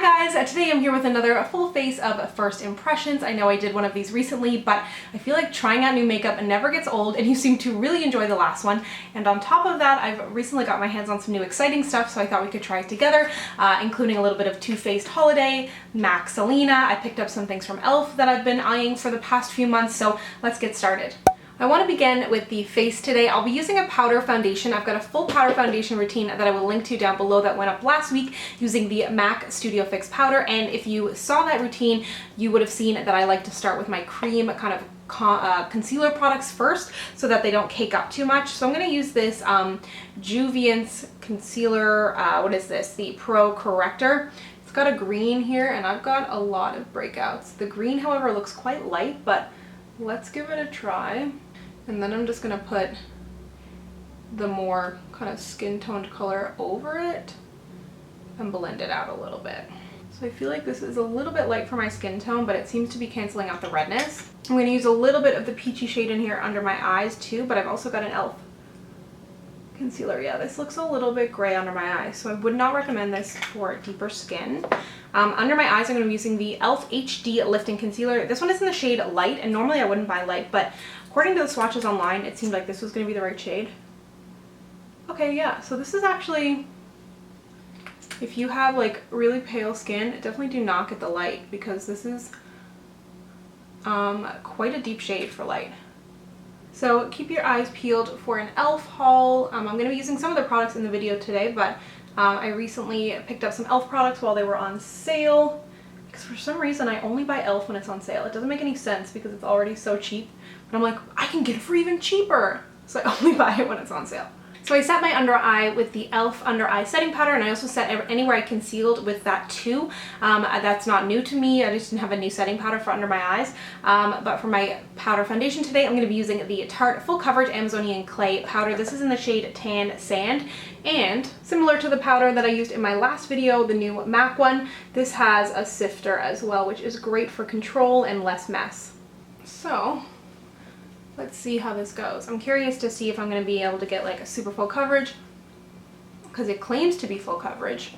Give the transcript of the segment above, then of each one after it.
Hi guys, today I'm here with another full face of first impressions. I know I did one of these recently, but I feel like trying out new makeup never gets old, and you seem to really enjoy the last one. And on top of that, I've recently got my hands on some new exciting stuff, so I thought we could try it together, including a little bit of Too Faced Holiday, MAC Selena. I picked up some things from e.l.f. that I've been eyeing for the past few months, so let's get started. I want to begin with the face today. I'll be using a powder foundation. I've got a full powder foundation routine that I will link to down below that went up last week using the MAC Studio Fix powder. And if you saw that routine, you would have seen that I like to start with my cream kind of concealer products first so that they don't cake up too much. So I'm going to use this Juviance concealer, what is this? The Pro Corrector. It's got a green here and I've got a lot of breakouts. The green, however, looks quite light, but let's give it a try. And then I'm just gonna put the more kind of skin toned color over it and blend it out a little bit. So I feel like this is a little bit light for my skin tone, but it seems to be canceling out the redness. I'm gonna use a little bit of the peachy shade in here under my eyes too, but I've also got an e.l.f. concealer. Yeah, this looks a little bit gray under my eyes, so I would not recommend this for deeper skin. Under my eyes, I'm going to be using the e.l.f. HD Lifting Concealer. This one is in the shade Light, and normally I wouldn't buy Light, but according to the swatches online, it seemed like this was going to be the right shade. Okay, yeah, so this is actually, if you have like really pale skin, definitely do not get the Light, because this is quite a deep shade for Light. So keep your eyes peeled for an e.l.f. haul. I'm going to be using some of the products in the video today, but I recently picked up some e.l.f. products while they were on sale, because for some reason I only buy e.l.f. when it's on sale. It doesn't make any sense because it's already so cheap, but I'm like, I can get it for even cheaper, so I only buy it when it's on sale. So I set my under eye with the e.l.f. under eye setting powder, and I also set anywhere I concealed with that too. That's not new to me. I just didn't have a new setting powder for under my eyes. But for my powder foundation today, I'm going to be using the Tarte Full Coverage Amazonian Clay powder. This is in the shade Tan Sand, and similar to the powder that I used in my last video, the new MAC one, this has a sifter as well, which is great for control and less mess. So let's see how this goes. I'm curious to see if I'm going to be able to get like a super full coverage, because it claims to be full coverage.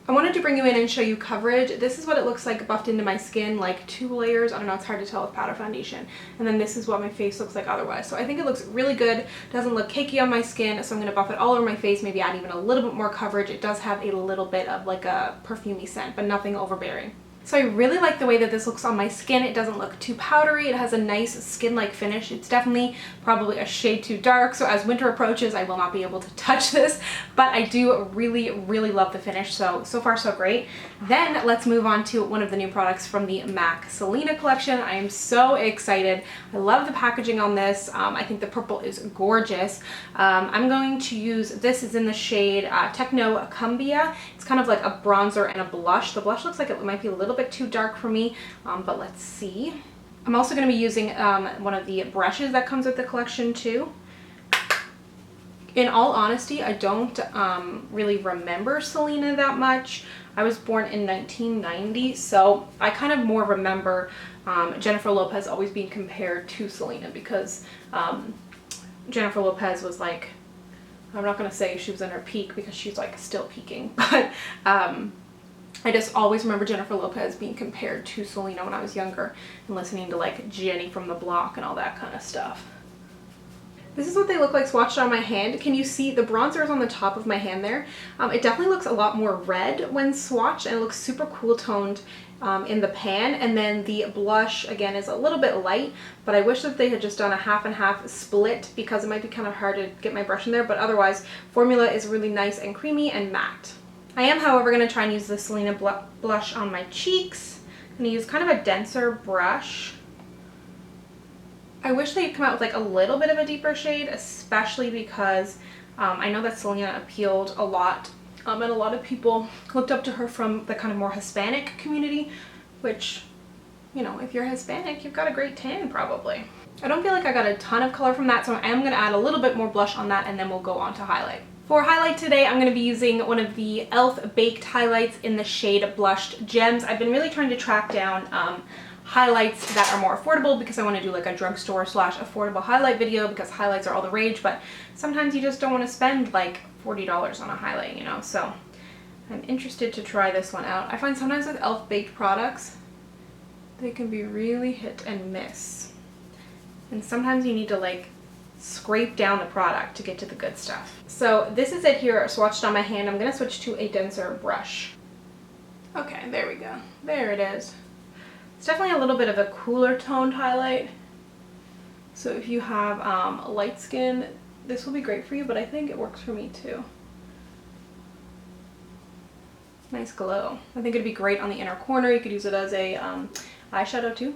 I wanted to bring you in and show you coverage. This is what it looks like buffed into my skin, like 2 layers. I don't know, it's hard to tell with powder foundation. And then this is what my face looks like otherwise. So I think it looks really good. Doesn't look cakey on my skin, so I'm going to buff it all over my face, maybe add even a little bit more coverage. It does have a little bit of like a perfumey scent, but nothing overbearing. So I really like the way that this looks on my skin. It doesn't look too powdery. It has a nice skin-like finish. It's definitely probably a shade too dark, so as winter approaches, I will not be able to touch this, but I do really, really love the finish, so far so great. Then let's move on to one of the new products from the MAC Selena collection. I am so excited. I love the packaging on this. I think the purple is gorgeous. I'm going to use, this is in the shade Techno Cumbia. It's kind of like a bronzer and a blush. The blush looks like it might be a little bit too dark for me, but let's see. I'm also going to be using one of the brushes that comes with the collection too. In all honesty, I don't really remember Selena that much. I was born in 1990, so I kind of more remember Jennifer Lopez always being compared to Selena, because Jennifer Lopez was like, I'm not going to say she was in her peak because she's like still peaking, but I just always remember Jennifer Lopez being compared to Selena when I was younger and listening to like Jenny from the Block and all that kind of stuff. This is what they look like swatched on my hand. Can you see the bronzer is on the top of my hand there? It definitely looks a lot more red when swatched, and it looks super cool toned in the pan. And then the blush again is a little bit light, but I wish that they had just done a half and half split, because it might be kind of hard to get my brush in there, but otherwise formula is really nice and creamy and matte. I am, however, going to try and use the Selena blush on my cheeks. I'm going to use kind of a denser brush. I wish they'd come out with like a little bit of a deeper shade, especially because I know that Selena appealed a lot, and a lot of people looked up to her from the kind of more Hispanic community, which, you know, if you're Hispanic, you've got a great tan probably. I don't feel like I got a ton of color from that, so I am going to add a little bit more blush on that, and then we'll go on to highlight. For highlight today, I'm going to be using one of the e.l.f. Baked highlights in the shade Blushed Gems. I've been really trying to track down highlights that are more affordable, because I want to do like a drugstore slash affordable highlight video, because highlights are all the rage, but sometimes you just don't want to spend like $40 on a highlight, you know, so I'm interested to try this one out. I find sometimes with e.l.f. baked products, they can be really hit and miss. And sometimes you need to like scrape down the product to get to the good stuff. So this is it here swatched on my hand. I'm gonna switch to a denser brush. Okay, there we go. There it is. It's definitely a little bit of a cooler toned highlight. So if you have light skin, this will be great for you, but I think it works for me too. Nice glow. I think it'd be great on the inner corner. You could use it as a eyeshadow too.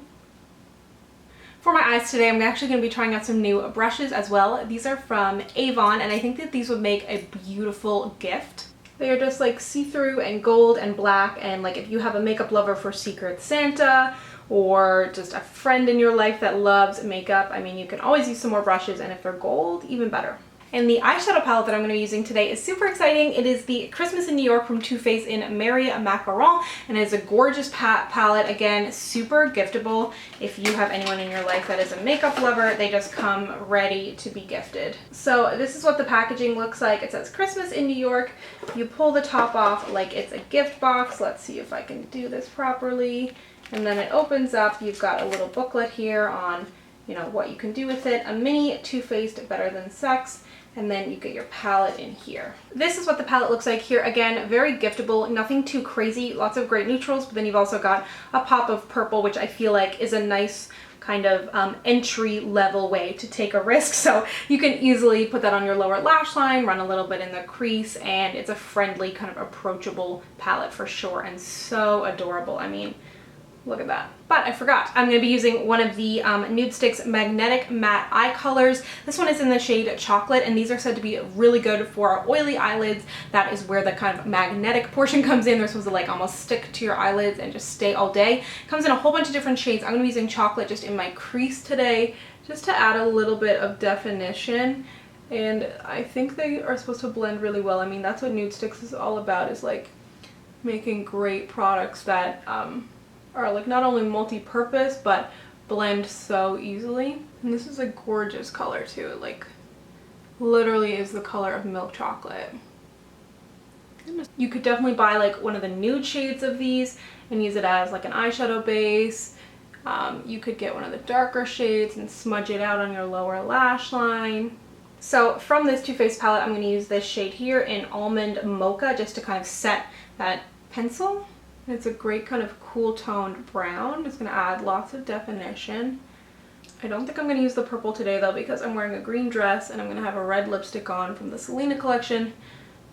For my eyes today, I'm actually going to be trying out some new brushes as well. These are from Avon, and I think that these would make a beautiful gift. They are just like see-through and gold and black, and like if you have a makeup lover for Secret Santa or just a friend in your life that loves makeup, I mean, you can always use some more brushes, and if they're gold, even better. And the eyeshadow palette that I'm going to be using today is super exciting. It is the Christmas in New York from Too Faced in Merry Macaron, and it is a gorgeous palette. Again, super giftable. If you have anyone in your life that is a makeup lover, they just come ready to be gifted. So this is what the packaging looks like. It says Christmas in New York. You pull the top off like it's a gift box. Let's see if I can do this properly. And then it opens up. You've got a little booklet here on, you know, what you can do with it. A mini Too Faced Better Than Sex. And then you get your palette in here. This is what the palette looks like here. Again, very giftable, nothing too crazy, lots of great neutrals, but then you've also got a pop of purple, which I feel like is a nice kind of entry level way to take a risk. So you can easily put that on your lower lash line, run a little bit in the crease, and it's a friendly kind of approachable palette for sure, and so adorable. I mean, look at that. But I forgot, I'm going to be using one of the Nudestix Magnetic Matte Eye Colors. This one is in the shade Chocolate, and these are said to be really good for oily eyelids. That is where the kind of magnetic portion comes in. They're supposed to like almost stick to your eyelids and just stay all day. Comes in a whole bunch of different shades. I'm going to be using Chocolate just in my crease today, just to add a little bit of definition. And I think they are supposed to blend really well. I mean, that's what Nudestix is all about, is like making great products that are like not only multi-purpose but blend so easily. And this is a gorgeous color too. It like literally is the color of milk chocolate. You could definitely buy like one of the nude shades of these and use it as like an eyeshadow base. You could get one of the darker shades and smudge it out on your lower lash line. So from this Too Faced palette, I'm going to use this shade here in Almond Mocha just to kind of set that pencil. It's a great kind of cool toned brown. It's going to add lots of definition. I don't think I'm going to use the purple today though, because I'm wearing a green dress and I'm going to have a red lipstick on from the Selena Collection,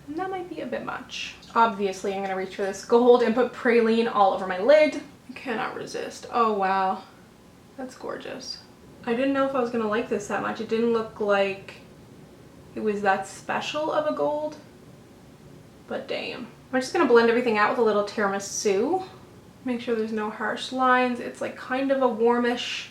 and that might be a bit much. Obviously I'm going to reach for this gold and put praline all over my lid. I cannot resist. Oh wow, that's gorgeous. I didn't know if I was going to like this that much. It didn't look like it was that special of a gold, but damn. I'm just going to blend everything out with a little tiramisu. Make sure there's no harsh lines. It's like kind of a warmish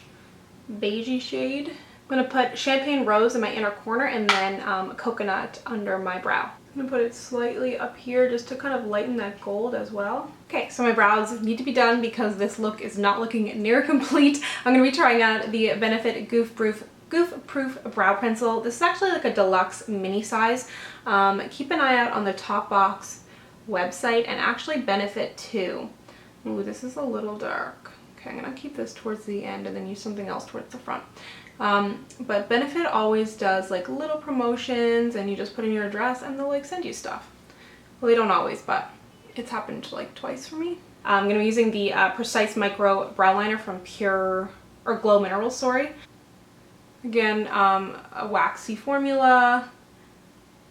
beigey shade. I'm going to put Champagne Rose in my inner corner and then Coconut under my brow. I'm going to put it slightly up here just to kind of lighten that gold as well. Okay, so my brows need to be done because this look is not looking near complete. I'm going to be trying out the Benefit Goof Proof Brow Pencil. This is actually like a deluxe mini size. Keep an eye out on the top box website, and actually Benefit too. Ooh, this is a little dark. Okay, I'm gonna keep this towards the end and then use something else towards the front. But Benefit always does like little promotions, and you just put in your address and they'll like send you stuff. Well, they don't always, but it's happened like twice for me. I'm gonna be using the Precise Micro Brow Liner from Glow Minerals, sorry. Again, a waxy formula.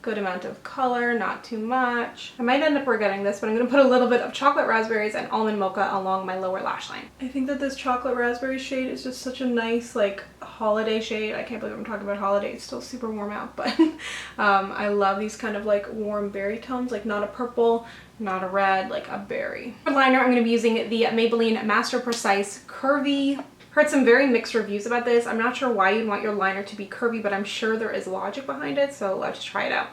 Good amount of color, not too much. I might end up regretting this, but I'm going to put a little bit of Chocolate Raspberries and Almond Mocha along my lower lash line. I think that this Chocolate Raspberry shade is just such a nice like holiday shade. I can't believe I'm talking about holiday. It's still super warm out, but I love these kind of like warm berry tones, like not a purple, not a red, like a berry. For liner, I'm going to be using the Maybelline Master Precise Curvy. Heard some very mixed reviews about this. I'm not sure why you'd want your liner to be curvy, but I'm sure there is logic behind it, so let's try it out.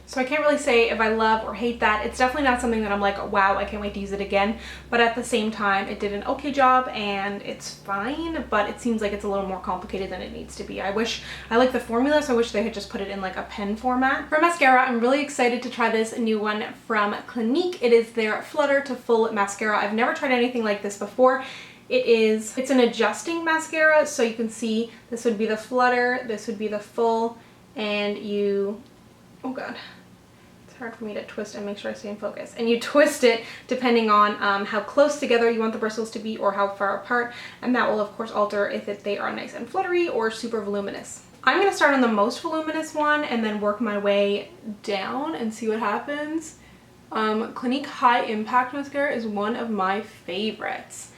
So I can't really say if I love or hate that. It's definitely not something that I'm like, wow, I can't wait to use it again. But at the same time, it did an okay job and it's fine, but it seems like it's a little more complicated than it needs to be. I like the formula, so I wish they had just put it in like a pen format. For mascara, I'm really excited to try this new one from Clinique. It is their Flutter to Full Mascara. I've never tried anything like this before. It's an adjusting mascara, so you can see this would be the Flutter, this would be the Full, and you, oh god. Hard for me to twist and make sure I stay in focus. And you twist it depending on how close together you want the bristles to be or how far apart, and that will of course alter if they are nice and fluttery or super voluminous. I'm going to start on the most voluminous one and then work my way down and see what happens. Clinique High Impact Mascara is one of my favorites.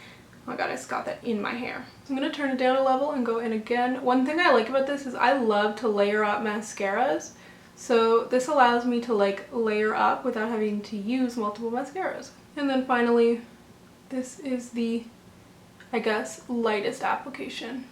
Oh my god, I just got that in my hair. So I'm going to turn it down a level and go in again. One thing I like about this is I love to layer up mascaras. So this allows me to like layer up without having to use multiple mascaras. And then finally, this is the, I guess, lightest application.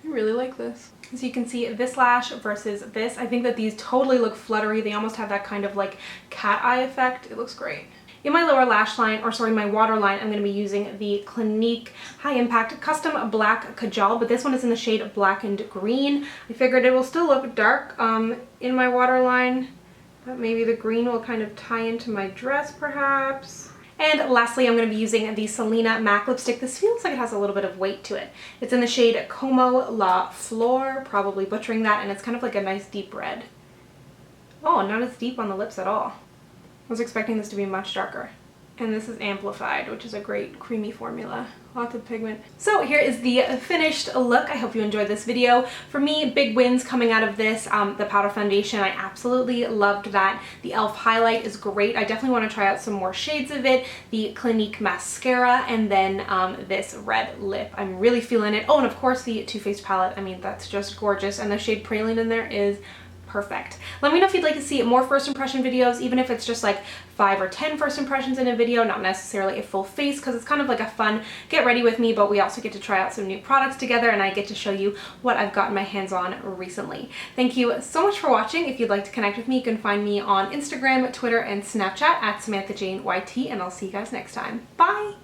I really like this. As you can see, this lash versus this, I think that these totally look fluttery. They almost have that kind of like cat eye effect. It looks great. In my lower lash line, or sorry, my waterline, I'm going to be using the Clinique High Impact Custom Black Kajal, but this one is in the shade Black and Green. I figured it will still look dark in my waterline, but maybe the green will kind of tie into my dress perhaps. And lastly, I'm going to be using the Selena MAC lipstick. This feels like it has a little bit of weight to it. It's in the shade Como La Flor, probably butchering that, and it's kind of like a nice deep red. Oh, not as deep on the lips at all. I was expecting this to be much darker. And this is amplified, which is a great creamy formula. Lots of pigment. So here is the finished look. I hope you enjoyed this video. For me, big wins coming out of this. The powder foundation, I absolutely loved that. The e.l.f. highlight is great. I definitely want to try out some more shades of it. The Clinique mascara, and then this red lip. I'm really feeling it. Oh, and of course the Too Faced palette. I mean, that's just gorgeous. And the shade Praline in there is perfect. Let me know if you'd like to see more first impression videos, even if it's just like 5 or 10 first impressions in a video, not necessarily a full face, because it's kind of like a fun get ready with me, but we also get to try out some new products together and I get to show you what I've gotten my hands on recently. Thank you so much for watching. If you'd like to connect with me, you can find me on Instagram, Twitter, and Snapchat at SamanthaJaneYT, and I'll see you guys next time. Bye!